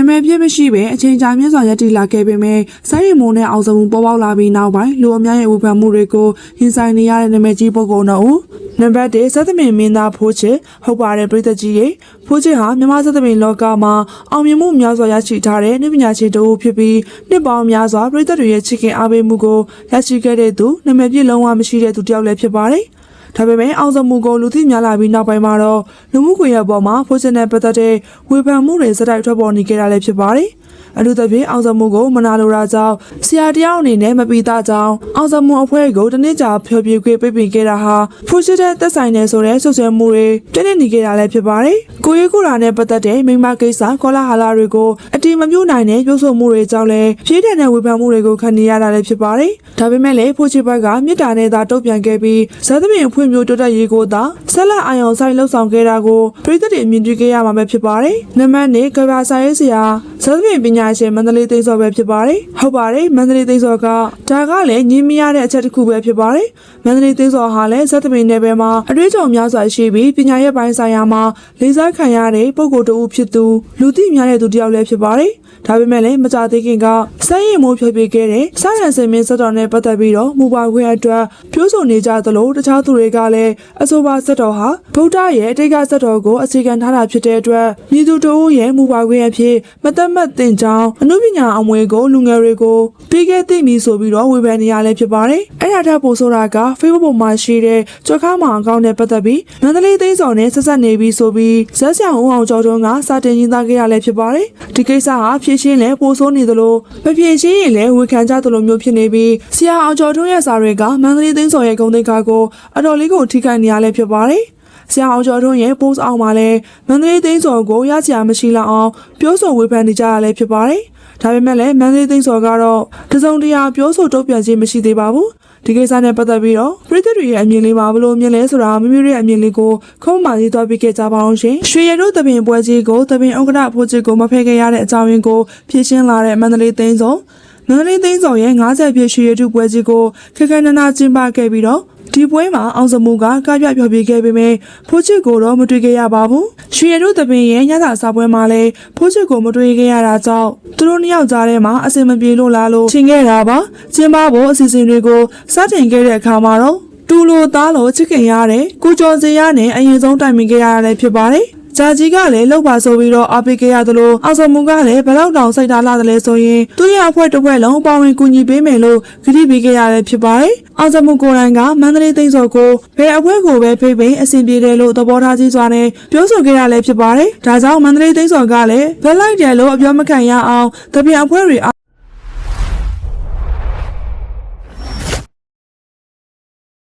မယ်ပြည့်မရှိပဲအချိန်ကြာမြင့်စွာရပ်တည်လာခဲ့ပေမဲ့စိုင်းရီမုံနဲ့အောင်စမှုပေါ်ပေါက်လာပြီးနောက်ပိုင်းလူအများရဲ့ဝေဖန်မှုတွေကိုရင်ဆိုင်နေရတဲ့နာမည်ကြီးပုဂ္ဂိုလ်တို့နံပါတ်1စသမင်မင်းသားဖိုးချစ်ဟုတ်ပါတယ်ပြည်သက်ကြီးရေဖိုးချစ်ဟာမြန်မာစသမင်လောကမှာအောင်မြင်မှုများစွာရရှိထားတဲ့ပညာရှင်တဦးဖြစ်ပြီးနှစ်ပေါင်းများစွာပြည်သက်တွေရဲ့ချစ်ခင်အားပေးမှုကိုရရှိခဲ့တဲ့သူနာမည်ပြည့်လုံးဝမရှိတဲ့သူတစ်ယောက်လည်းဖြစ်ပါတယ်ဒါပေမဲ့အောင်စမှုကိုလူသိများလာပြီးနောက်ပိုင်းမှာတော့လူမှုကွန်ရက်ပေါ်မှာဖိုးချစ်နဲ့ပတ်သက်တဲ့ဝေဖန်မှုတွေစတိုက်ထွက်ပေါ်နေကြတာလည်းဖြစ်ပါတယ်အထူးသဖြင့်အောင်စမှုကိုမနာလိုတာကြောင့်ဆရာတယောက်အနေနဲ့မပီသားကြောင်းအောင်စမှုအဖွဲ့ကိုတနစ်ကြာဖျော်ဖြေခွင့်ပေးခဲ့တာဟာဖိုးချစ်တဲ့သက်ဆိုင်နေဆိုတဲ့ဆွဆွဲမှုတွေပြည့်နေခဲ့တာလည်းဖြစ်ပါတယ်ကိုရီးကိုရာနဲ့ပတ်သက်တဲ့မိမကိစ္စကောလာဟာလာတွေကိုအတိမပြုတ်နိုင်တဲ့ပြောဆိုမှုတွေကြောင့်လည်းဖြည့်တဲ့ဝေဖန်မှုတွေကိုခံနေရတာလည်းဖြစ်ပါတယ်ဒါပေမဲ့လည်းဖိုးချစ်ဘက်ကမြစ်တာနဲ့သာတုံ့ပြန်ခဲ့ပြီးဇာသမင်ဖွင့်မျိုးတိုးတက်ရေးကိုသာဆက်လက်အာရုံစိုက်လှုပ်ဆောင်ခဲ့တာကိုပြည်သက်တွေအမြင်တွေ့ခဲ့ရမှာပဲဖြစ်ပါတယ်နံပါတ်2ကဘာဆိုင်ရေးဆရာဇာသမင်ပညာရှင်မန္တလေးသိန်းစောပဲဖြစ်ပါတယ်ဟုတ်ပါတယ်မန္တလေးသိန်းစောကဒါကလည်းညင်းမရတဲ့အချက်တစ်ခုပဲဖြစ်ပါတယ်မန္တလေးသိန်းစောဟာလည်းဇာသမင်နယ်ပယ်မှာအတွေ့အကြုံများစွာရှိပြီးပညာရေးပိုင်းဆိုင်ရာမှာလေးစားခံရတဲ့ပုဂ္ဂိုလ်တဦးဖြစ်သူလူသိများတဲ့သူတစ်ယောက်လည်းဖြစ်ပါတယ်ဒါပေမဲ့လည်းမကြသေးခင်ကစိုင်းရင်မိုးဖြောပြခဲ့တဲ့စာရန်စင်မင်းစက်တော်နဲ့ပတ်သက်ပြီးတော့မူပါခွင့်အတွက်ပြောဆိုနေကြသလိုတခြားသူတွေကလည်းအဆိုပါစက်တော်ဟာဗုဒ္ဓရဲ့အတိတ်ကစက်တော်ကိုအခြေခံထားတာဖြစ်တဲ့အတွက်မြေသူတို့ရဲ့မူပါခွင့်အဖြစ်မသက်မှတ်သင့်ကြောင်းအမှုပညာအမွေကိုလူငယ်တွေကိုပြီးခဲ့သိပြီဆိုပြီးတော့ဝေဖန်နေရလဲဖြစ်ပါတယ်အဲ့ဒါထပ်ပို့ဆိုတာက Facebook ပေါ်မှာရှိတဲ့ကြွက်ခါမောင်အကောင့်နဲ့ပတ်သက်ပြီးမန္တလေးသိန်းစော်နဲ့ဆက်ဆက်နေပြီးဆိုပြီးဇက်ဆောင်ဦးအောင်ကျော်တွန်းကစတင်ရင်းသားခဲ့ရလဲဖြစ်ပါတယ်ဒီကိစ္စဟာဖြည့်ရှင်းလဲပို့ဆိုးနေသလိုမဖြည့်ရှင်းရင်လည်းဝေခံကြသလိုမျိုးဖြစ်နေပြီးဆရာအောင်ကျော်ထွန်းရဲ့စာတွေကမန္တလေးသိန်းစော်ရဲ့ဂုဏ်သိက္ခာကိုအတော်လေးကိုထိခိုက်နေရလဲဖြစ်ပါတယ်ဆရာအောင်ကျော်ထွန်းရဲ့ post အောက်မှာလည်းမန္တလေးသိန်းစော်ကိုရချာမရှိလောက်အောင်ပြောဆိုဝေဖန်နေကြရလဲဖြစ်ပါတယ်ဒါပေမဲ့လည်းမန္တလေးသိန်းစော်ကတော့တစုံတရာပြောဆိုတုံ့ပြန်ခြင်းမရှိသေးပါဘူးဒီကိစ္စနဲ့ပတ်သက်ပြီးတော့ပြည်သက်တွေရဲ့အမြင်လေးမှာဘလို့မြင်လဲဆိုတာမိမိတို့ရဲ့အမြင်လေးကိုခုံးမှရေးသွားပြီးခဲ့ကြပါအောင်ရှင်ရွှေရတို့တပင်ပွဲကြီးကိုတပင်ဥက္ကဋ္ဌဖိုးချစ်ကိုမဖယ်ခဲ့ရတဲ့အကြောင်းရင်းကိုဖြည့်ရှင်းလာတဲ့မန္တလေးသိန်းစော်မန္တလေးသိန်းစော်ရဲ့90ပြည့်ရွှေရတို့ပွဲကြီးကိုခက်ခဲနနာကျင်းပခဲ့ပြီးတော့ဒီပွဲမှာအောင်စမှုကကပြဖျော်ဖြေခဲ့ပေမဲ့ဖိုးချစ်ကိုတော့မတွေ့ခဲ့ရပါဘူးရွှေရတို့တပင်ရဲ့ညစာစာပွဲမှာလည်းဖိုးချစ်ကိုမတွေ့ခဲ့ရတာကြောင့်သူတို့နှစ်ယောက်ကြားထဲမှာအဆင်မပြေလို့လားလို့ထင်ခဲ့တာပါကျင်းပဖို့အစီအစဉ်တွေကိုစတင်ခဲ့တဲ့အခါမှာတော့တူလိုသားလိုချစ်ခင်ရတဲ့ကိုကျော်စင်ရနဲ့အရင်ဆုံးတိုင်ပင်ခဲ့ရတာလည်းဖြစ်ပါတယ်ဂျာကြီးကလည်းလောက်ပါဆိုပြီးတော့အားပေးခဲ့ရသလိုအောင်စမှုကလည်းဘယ်လောက်တောင်စိတ်ထားလာတယ်လဲဆိုရင်သူ့ရဲ့အဖွဲ့တစ်ဖွဲ့လုံးပါဝင်ကူညီပေးမယ်လို့ကတိပေးခဲ့ရတဲ့ဖြစ်ပါတယ်အောင်စမှုကိုယ်တိုင်ကမန္တလေးသိန်းစော်ကိုဘယ်အဖွဲ့ကိုပဲဖိတ်အဆင်ပြေတယ်လို့သဘောထားကြီးစွာနဲ့ပြောဆိုခဲ့ရလဲဖြစ်ပါတယ်ဒါကြောင့်မန္တလေးသိန်းစော်ကလည်းဘယ်လိုက်တယ်လို့အပြောမခံရအောင်တပြန်အဖွဲ့တွေ